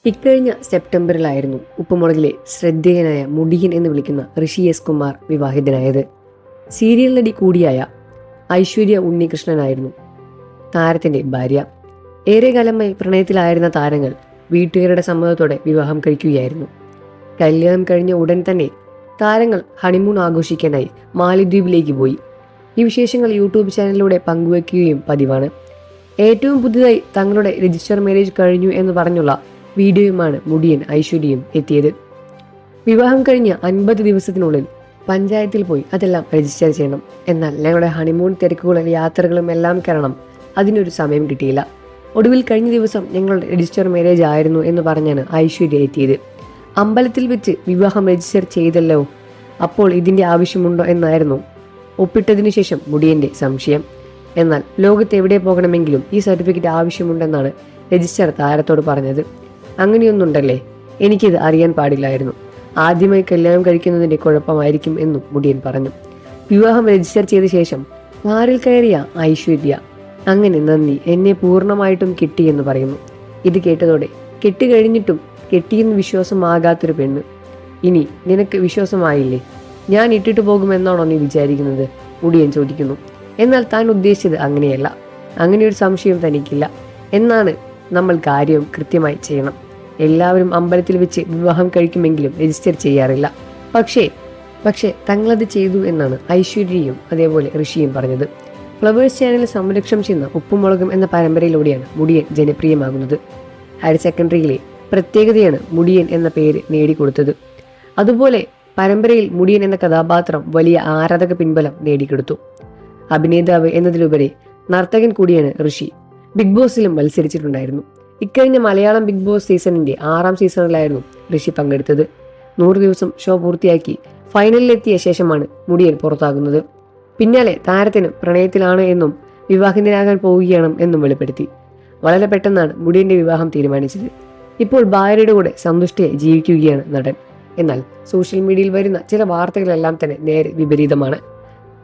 ഇക്കഴിഞ്ഞ സെപ്റ്റംബറിലായിരുന്നു ഉപ്പുമുളകിലെ ശ്രദ്ധേയനായ മുടിയൻ എന്ന് വിളിക്കുന്ന ഋഷി എസ് കുമാർ വിവാഹിതനായത്. സീരിയൽ നടി കൂടിയായ ഐശ്വര്യ ഉണ്ണികൃഷ്ണനായിരുന്നു താരത്തിന്റെ ഭാര്യ. ഏറെക്കാലമായി പ്രണയത്തിലായിരുന്ന താരങ്ങൾ വീട്ടുകാരുടെ സമ്മതത്തോടെ വിവാഹം കഴിക്കുകയായിരുന്നു. കല്യാണം കഴിഞ്ഞ ഉടൻ തന്നെ താരങ്ങൾ ഹണിമൂൺ ആഘോഷിക്കാനായി മാലിദ്വീപിലേക്ക് പോയി. ഈ വിശേഷങ്ങൾ യൂട്യൂബ് ചാനലിലൂടെ പങ്കുവയ്ക്കുകയും പതിവാണ്. ഏറ്റവും പുതുതായി തങ്ങളുടെ രജിസ്റ്റർ മാരേജ് കഴിഞ്ഞു എന്ന് പറഞ്ഞുള്ള വീഡിയോയുമാണ് മുടിയൻ ഐശ്വര്യയും എത്തിയത്. വിവാഹം കഴിഞ്ഞ 50 ദിവസത്തിനുള്ളിൽ പഞ്ചായത്തിൽ പോയി അതെല്ലാം രജിസ്റ്റർ ചെയ്യണം. എന്നാൽ ഞങ്ങളുടെ ഹണിമൂൺ തിരക്കുകളും യാത്രകളും എല്ലാം കാരണം അതിനൊരു സമയം കിട്ടിയില്ല. ഒടുവിൽ കഴിഞ്ഞ ദിവസം ഞങ്ങളുടെ രജിസ്റ്റർ മാരേജ് ആയിരുന്നു എന്ന് പറഞ്ഞാണ് ഐശ്വര്യ എത്തിയത്. അമ്പലത്തിൽ വെച്ച് വിവാഹം രജിസ്റ്റർ ചെയ്തല്ലോ, അപ്പോൾ ഇതിൻ്റെ ആവശ്യമുണ്ടോ എന്നായിരുന്നു ഒപ്പിട്ടതിനു ശേഷം മുടിയൻ്റെ സംശയം. എന്നാൽ ലോകത്ത് എവിടെ പോകണമെങ്കിലും ഈ സർട്ടിഫിക്കറ്റ് ആവശ്യമുണ്ടെന്നാണ് രജിസ്റ്റർ താരത്തോട് പറഞ്ഞത്. അങ്ങനെയൊന്നുണ്ടല്ലേ, എനിക്കിത് അറിയാൻ പാടില്ലായിരുന്നു. ആദ്യമായി കല്യാണം കഴിക്കുന്നതിൻ്റെ കുഴപ്പമായിരിക്കും എന്നും മുടിയൻ പറഞ്ഞു. വിവാഹം രജിസ്റ്റർ ചെയ്ത ശേഷം കാറിൽ കയറിയ ഐശ്വര്യ അങ്ങനെ നന്ദി, എന്നെ പൂർണ്ണമായിട്ടും കിട്ടിയെന്ന് പറയുന്നു. ഇത് കേട്ടതോടെ കെട്ടുകഴിഞ്ഞിട്ടും കെട്ടിയെന്ന് വിശ്വാസമാകാത്തൊരു പെണ്ണ്. ഇനി നിനക്ക് വിശ്വാസമായില്ലേ, ഞാൻ ഇട്ടിട്ട് പോകുമെന്നാണോ നീ വിചാരിക്കുന്നത്? മുടിയൻ ചോദിക്കുന്നു. എന്നാൽ താൻ ഉദ്ദേശിച്ചത് അങ്ങനെയല്ല, അങ്ങനെയൊരു സംശയം തനിക്കില്ല എന്നാണ്. നമ്മൾ കാര്യം കൃത്യമായി ചെയ്യണം. എല്ലാവരും അമ്പലത്തിൽ വെച്ച് വിവാഹം കഴിക്കുമെങ്കിലും രജിസ്റ്റർ ചെയ്യാറില്ല. പക്ഷേ തങ്ങളത് ചെയ്തു എന്നാണ് ഐശ്വര്യയും അതേപോലെ ഋഷിയും പറഞ്ഞത്. ഫ്ലവേഴ്സ് ചാനൽ സംരക്ഷണം ചെയ്യുന്ന ഉപ്പുമുളകും എന്ന പരമ്പരയിലൂടെയാണ് മുടിയൻ ജനപ്രിയമാകുന്നത്. ഹയർ സെക്കൻഡറിയിലെ പ്രത്യേകതയാണ് മുടിയൻ എന്ന പേര് നേടിക്കൊടുത്തത്. അതുപോലെ പരമ്പരയിൽ മുടിയൻ എന്ന കഥാപാത്രം വലിയ ആരാധക പിൻബലം നേടിക്കൊടുത്തു. അഭിനേതാവ് എന്നതിലുപരി നർത്തകൻ കൂടിയാണ് ഋഷി. ബിഗ് ബോസിലും മത്സരിച്ചിട്ടുണ്ടായിരുന്നു. ഇക്കഴിഞ്ഞ മലയാളം ബിഗ് ബോസ് സീസണിന്റെ 6ാം സീസണിലായിരുന്നു ഋഷി പങ്കെടുത്തത്. 100 ദിവസം ഷോ പൂർത്തിയാക്കി ഫൈനലിലെത്തിയ ശേഷമാണ് മുടിയൻ പുറത്താകുന്നത്. പിന്നാലെ താരത്തിന് പ്രണയത്തിലാണ് എന്നും വിവാഹിതനാകാൻ പോവുകയാണ് എന്നും വെളിപ്പെടുത്തി. വളരെ പെട്ടെന്നാണ് മുടിയന്റെ വിവാഹം തീരുമാനിച്ചത്. ഇപ്പോൾ ഭാര്യയുടെ കൂടെ സന്തുഷ്ടയായി ജീവിക്കുകയാണ് നടൻ. എന്നാൽ സോഷ്യൽ മീഡിയയിൽ വരുന്ന ചില വാർത്തകളെല്ലാം തന്നെ നേരെ വിപരീതമാണ്.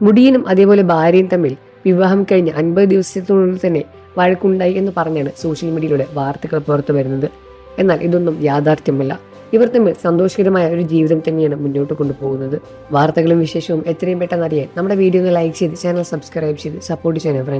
മുടിയനും അതേപോലെ ഭാര്യയും തമ്മിൽ വിവാഹം കഴിഞ്ഞ 50 ദിവസത്തിനുള്ളിൽ തന്നെ വഴക്കുണ്ടായി എന്ന് പറഞ്ഞാണ് സോഷ്യൽ മീഡിയയിലൂടെ വാർത്തകൾ പുറത്തു വരുന്നത്. എന്നാൽ ഇതൊന്നും യാഥാർത്ഥ്യമല്ല. ഇവർ തമ്മിൽ സന്തോഷകരമായ ഒരു ജീവിതം തന്നെയാണ് മുന്നോട്ട് കൊണ്ടുപോകുന്നത്. വാർത്തകളും വിശേഷവും എത്രയും പെട്ടെന്ന് അറിയാൻ നമ്മുടെ വീഡിയോ ഒന്ന് ലൈക്ക് ചെയ്ത് ചാനൽ സബ്സ്ക്രൈബ് ചെയ്ത് സപ്പോർട്ട് ചെയ്യണം ഫ്രണ്ട്സ്.